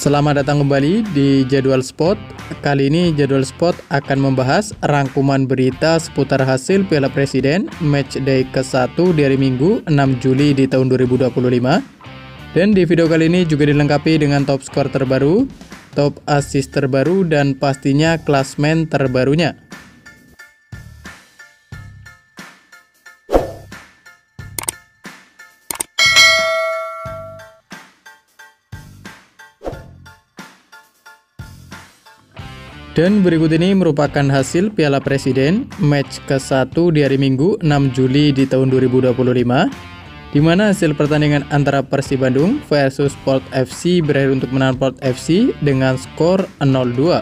Selamat datang kembali di Jadwal Sport. Kali ini Jadwal Sport akan membahas rangkuman berita seputar hasil Piala Presiden Matchday ke-1 di hari Minggu 6 Juli di tahun 2025. Dan di video kali ini juga dilengkapi dengan top skor terbaru, top assist terbaru, dan pastinya klasmen terbarunya. Dan berikut ini merupakan hasil Piala Presiden match ke-1 di hari Minggu 6 Juli di tahun 2025, di mana hasil pertandingan antara Persib Bandung versus Port FC berakhir untuk menang Port FC dengan skor 0-2.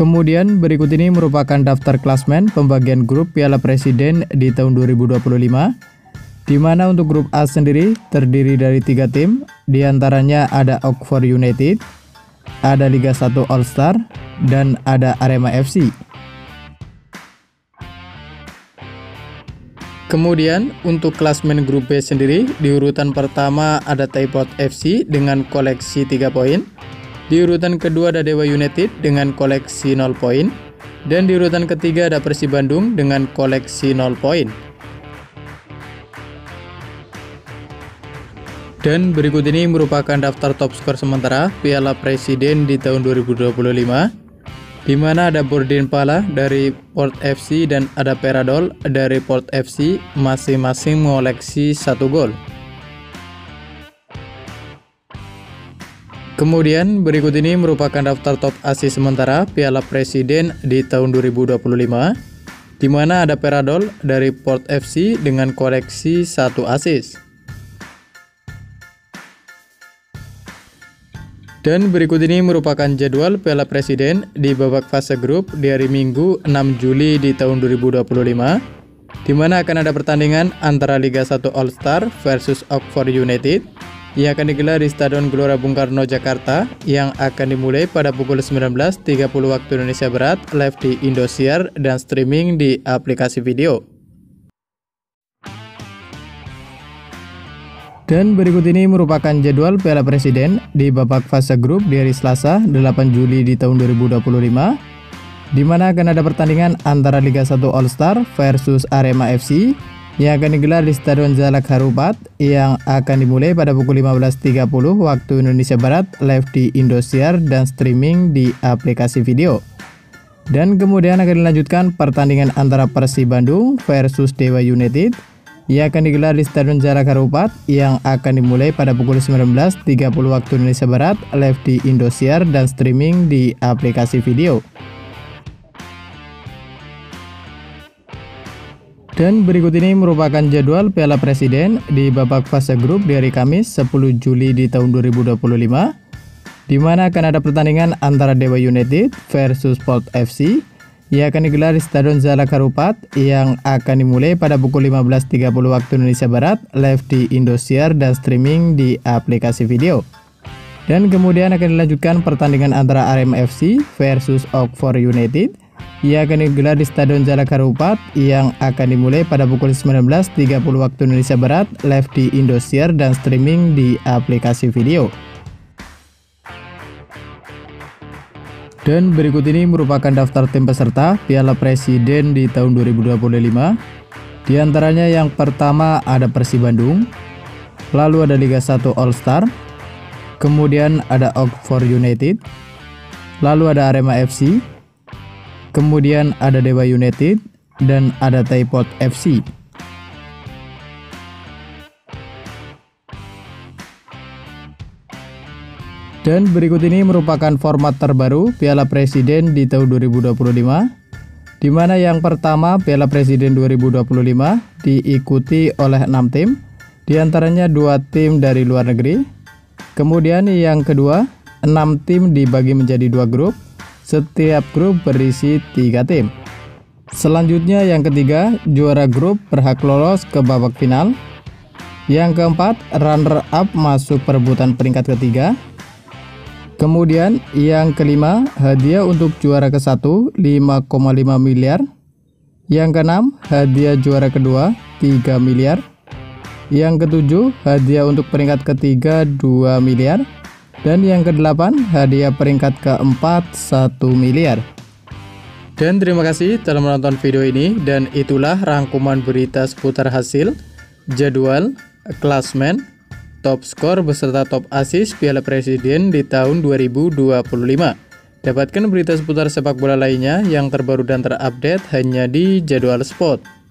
Kemudian berikut ini merupakan daftar klasmen pembagian grup Piala Presiden di tahun 2025, di mana untuk grup A sendiri terdiri dari 3 tim, diantaranya ada Oxford United, ada Liga 1 All Star, dan ada Arema FC. Kemudian untuk klasmen grup B sendiri, di urutan pertama ada Taipot FC dengan koleksi 3 poin, di urutan kedua ada Dewa United dengan koleksi 0 poin, dan di urutan ketiga ada Persib Bandung dengan koleksi 0 poin. Dan berikut ini merupakan daftar top skor sementara Piala Presiden di tahun 2025, di mana ada Bordin Pala dari Port FC dan ada Peradol dari Port FC, masing-masing mengoleksi 1 gol. Kemudian berikut ini merupakan daftar top assist sementara Piala Presiden di tahun 2025, di mana ada Peradol dari Port FC dengan koleksi 1 assist. Dan berikut ini merupakan jadwal Piala Presiden di babak fase grup di hari Minggu 6 Juli di tahun 2025, di mana akan ada pertandingan antara Liga 1 All Star versus Oxford United yang akan digelar di Stadion Gelora Bung Karno, Jakarta, yang akan dimulai pada pukul 19.30 waktu Indonesia Barat, live di Indosiar dan streaming di aplikasi video. Dan berikut ini merupakan jadwal Piala Presiden di babak fase grup di hari Selasa 8 Juli di tahun 2025, di mana akan ada pertandingan antara Liga 1 All Star versus Arema FC yang akan digelar di Stadion Jalak Harupat, yang akan dimulai pada pukul 15.30 waktu Indonesia Barat, live di Indosiar dan streaming di aplikasi video. Dan kemudian akan dilanjutkan pertandingan antara Persib Bandung versus Dewa United yang akan digelar di Stadion Jalak Harupat, yang akan dimulai pada pukul 19.30 waktu Indonesia Barat, live di Indosiar dan streaming di aplikasi video. Dan berikut ini merupakan jadwal Piala Presiden di babak fase grup di hari Kamis 10 Juli di tahun 2025, di mana akan ada pertandingan antara Dewa United versus Port FC yang akan digelar di Stadion Jalak Harupat, yang akan dimulai pada pukul 15.30 waktu Indonesia Barat, live di Indosiar dan streaming di aplikasi video. Dan kemudian akan dilanjutkan pertandingan antara Arema FC versus Oxford United yang akan digelar di Stadion Jalak Harupat, yang akan dimulai pada pukul 19.30 waktu Indonesia Barat, live di Indosiar dan streaming di aplikasi video. Dan berikut ini merupakan daftar tim peserta Piala Presiden di tahun 2025. Di antaranya yang pertama ada Persib Bandung, lalu ada Liga 1 All Star, kemudian ada Oxford United, lalu ada Arema FC, kemudian ada Dewa United, dan ada Taipot FC. Dan berikut ini merupakan format terbaru Piala Presiden di tahun 2025, di mana yang pertama Piala Presiden 2025 diikuti oleh 6 tim, diantaranya 2 tim dari luar negeri. Kemudian yang kedua, 6 tim dibagi menjadi 2 grup, setiap grup berisi 3 tim. Selanjutnya yang ketiga, juara grup berhak lolos ke babak final. Yang keempat, runner up masuk perebutan peringkat ketiga. Kemudian yang kelima, hadiah untuk juara ke-1 5,5 miliar. Yang keenam, hadiah juara kedua 3 miliar. Yang ketujuh, hadiah untuk peringkat ketiga 2 miliar. Dan yang kedelapan, hadiah peringkat keempat 1 miliar. Dan terima kasih telah menonton video ini, dan itulah rangkuman berita seputar hasil, jadwal, klasmen, top skor beserta top assist Piala Presiden di tahun 2025. Dapatkan berita seputar sepak bola lainnya yang terbaru dan terupdate hanya di Jadwal Sport.